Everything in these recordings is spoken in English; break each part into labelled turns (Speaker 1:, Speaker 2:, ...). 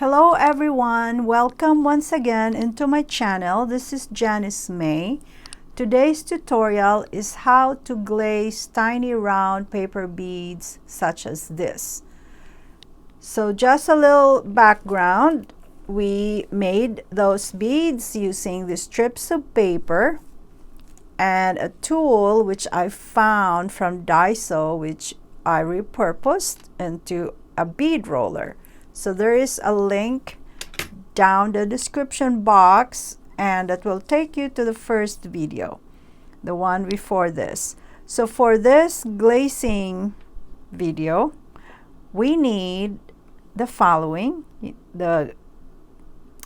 Speaker 1: Hello everyone, welcome once again into my channel. This is Janice Mae. Today's tutorial is how to glaze tiny round paper beads such as this. So just a little background, we made those beads using these strips of paper and a tool which I found from Daiso, which I repurposed into a bead roller. So there is a link down the description box, and that will take you to the first video, the one before this. So for this glazing video, we need the following: the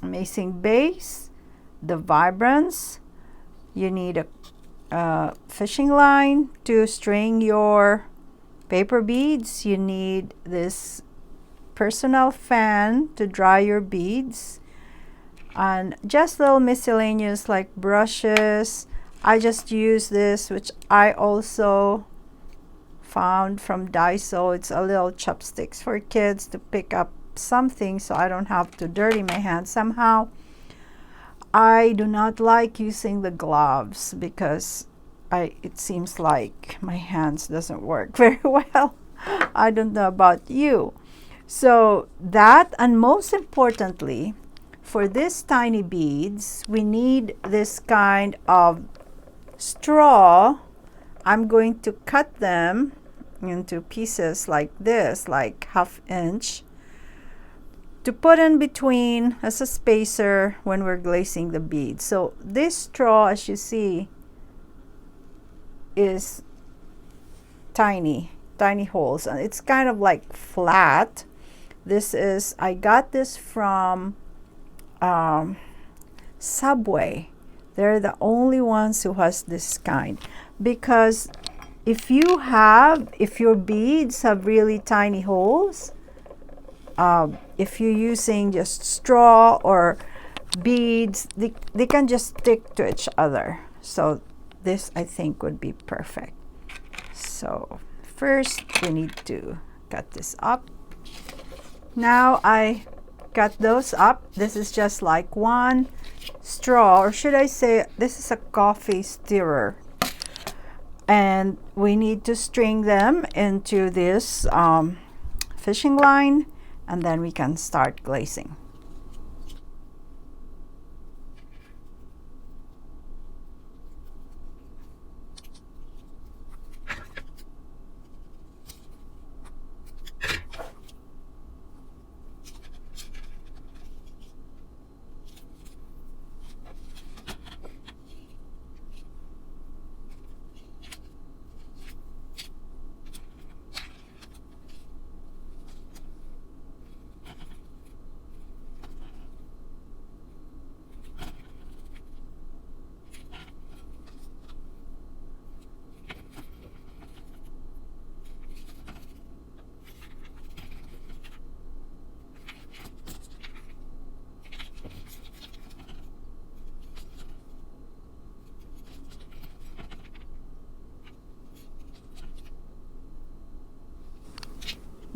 Speaker 1: Amazing Base, the Vibrance. You need a fishing line to string your paper beads. You need this personal fan to dry your beads, and just little miscellaneous like brushes. I just use this, which I also found from Daiso. It's a little chopsticks for kids to pick up something so I don't have to dirty my hands. Somehow I do not like using the gloves because it seems like my hands doesn't work very well. I don't know about you. So that, and most importantly, for these tiny beads, we need this kind of straw. I'm going to cut them into pieces like this, like 1/2 inch, to put in between as a spacer when we're glazing the beads. So this straw, as you see, is tiny holes, and it's kind of like flat. I got this from Subway. They're the only ones who has this kind, because if your beads have really tiny holes, if you're using just straw or beads, they can just stick to each other. So this, I think, would be perfect. So first we need to cut this up. Now I cut those up. This is just like one straw, or should I say this is a coffee stirrer, and we need to string them into this fishing line, and then we can start glazing.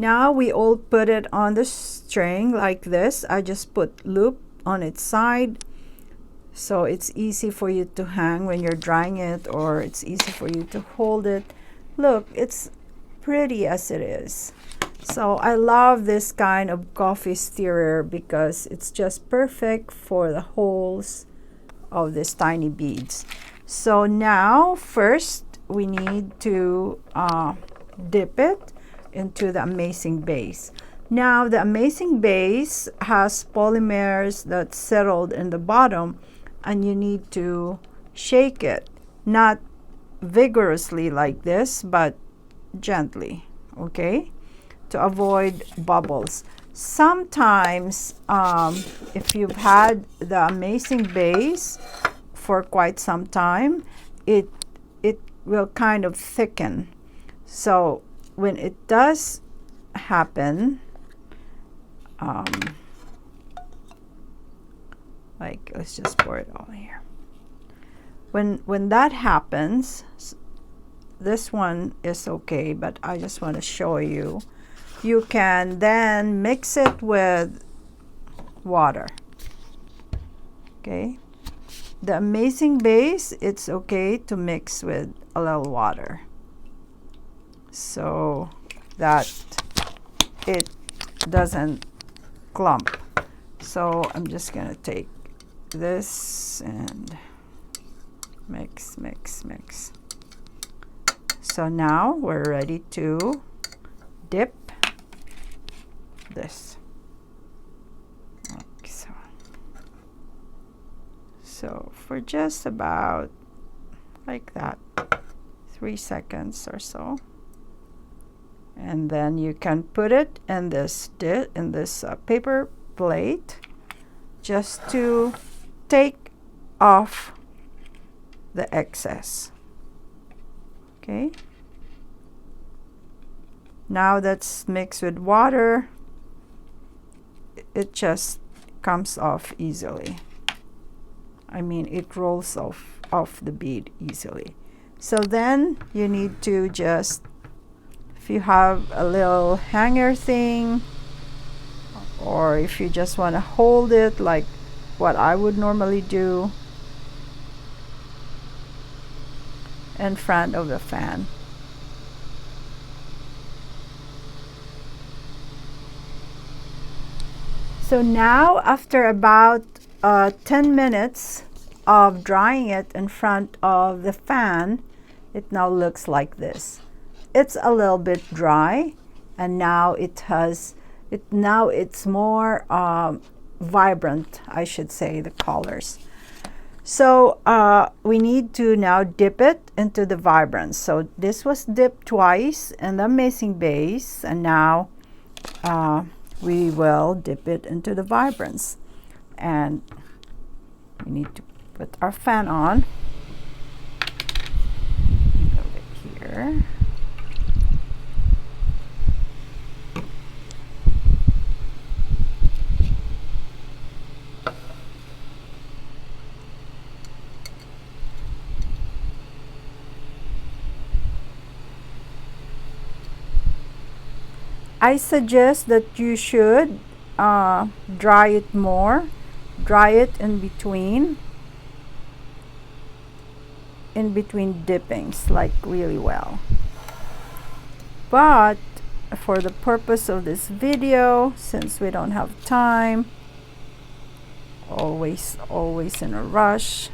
Speaker 1: Now we all put it on the string like this. I just put loop on its side, so it's easy for you to hang when you're drying it, or it's easy for you to hold it. Look, it's pretty as it is. So I love this kind of coffee stirrer because it's just perfect for the holes of these tiny beads. So now first we need to dip it into the Amazing Base. Now the Amazing Base has polymers that's settled in the bottom, and you need to shake it, not vigorously like this, but gently, okay, to avoid bubbles. Sometimes if you've had the Amazing Base for quite some time, it will kind of thicken. So when it does happen, like, let's just pour it all here. When that happens, this one is okay, but I just want to show you. You can then mix it with water. Okay, the Amazing Base, it's okay to mix with a little water so that it doesn't clump. So I'm just gonna take this and mix, mix, mix. So now we're ready to dip this. Like so. So for just about like that, 3 seconds or so. And then you can put it in this paper plate just to take off the excess. Okay. Now that's mixed with water, it just comes off easily. I mean, it rolls off the bead easily. So then you need to just, if you have a little hanger thing, or if you just want to hold it like what I would normally do in front of the fan. So now after about 10 minutes of drying it in front of the fan, it now looks like this. It's a little bit dry, and now it's more vibrant, I should say, the colors. So we need to now dip it into the Vibrance. So this was dipped twice in the Amazing Base, and now we will dip it into the Vibrance. And we need to put our fan on. Put it here. I suggest that you should dry it more. Dry it in between dippings, like really well. But for the purpose of this video, since we don't have time, always in a rush,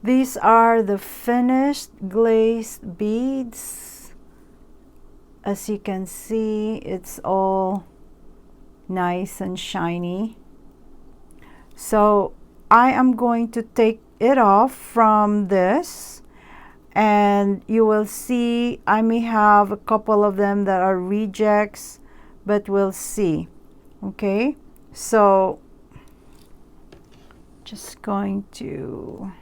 Speaker 1: these are the finished glazed beads. As you can see, it's all nice and shiny. So I am going to take it off from this, and you will see I may have a couple of them that are rejects, but we'll see. Okay, so just going to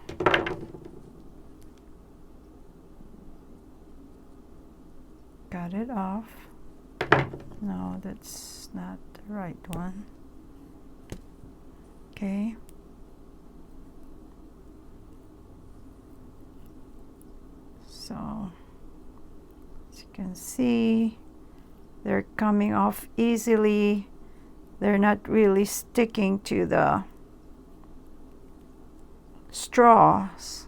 Speaker 1: cut it off. No, that's not the right one. Okay. So as you can see, they're coming off easily. They're not really sticking to the straws.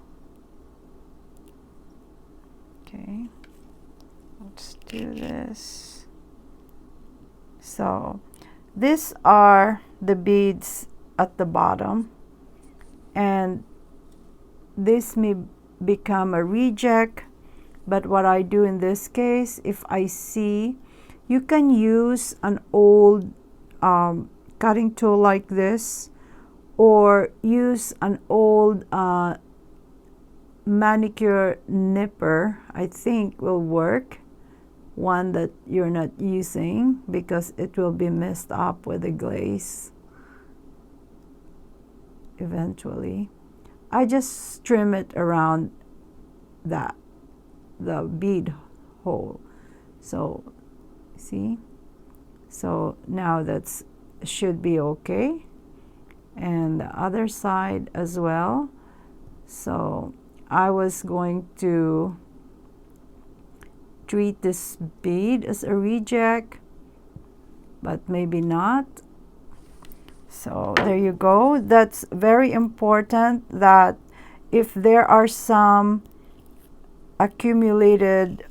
Speaker 1: Okay, let's do this. So these are the beads at the bottom, and this may become a reject. But what I do in this case, if I see, you can use an old cutting tool like this, or use an old manicure nipper, I think will work. One that you're not using, because it will be messed up with the glaze eventually. I just trim it around the bead hole. So see, so now that's should be okay, and the other side as well. So I was going to treat this bead as a reject, but maybe not. So there you go. That's very important, that if there are some accumulated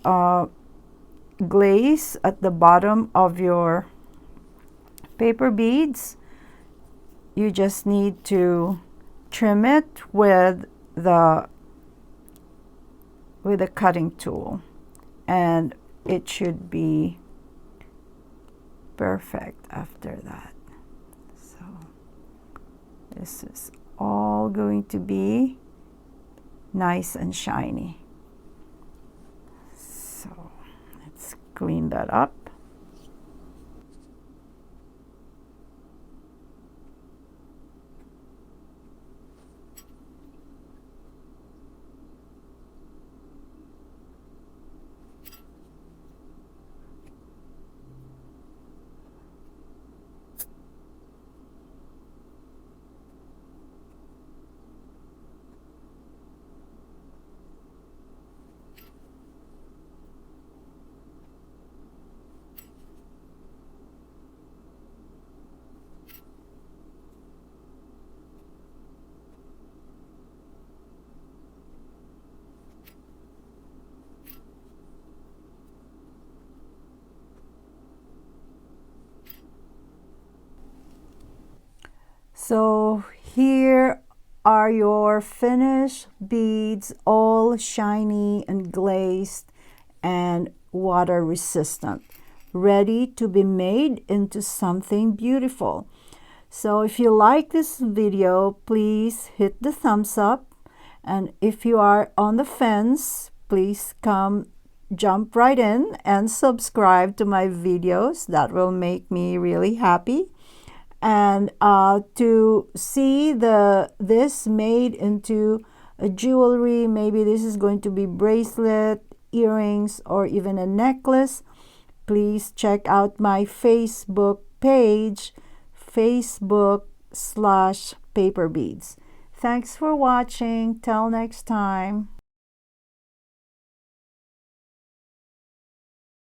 Speaker 1: glaze at the bottom of your paper beads, you just need to trim it with the cutting tool, and it should be perfect after that. So this is all going to be nice and shiny. So let's clean that up. So here are your finished beads, all shiny and glazed and water resistant, ready to be made into something beautiful. So if you like this video, please hit the thumbs up, and if you are on the fence, please jump right in and subscribe to my videos. That will make me really happy. And to see this made into a jewelry, maybe this is going to be bracelet, earrings, or even a necklace, please check out my Facebook page, Facebook/Paperbeads. Thanks for watching. Till next time.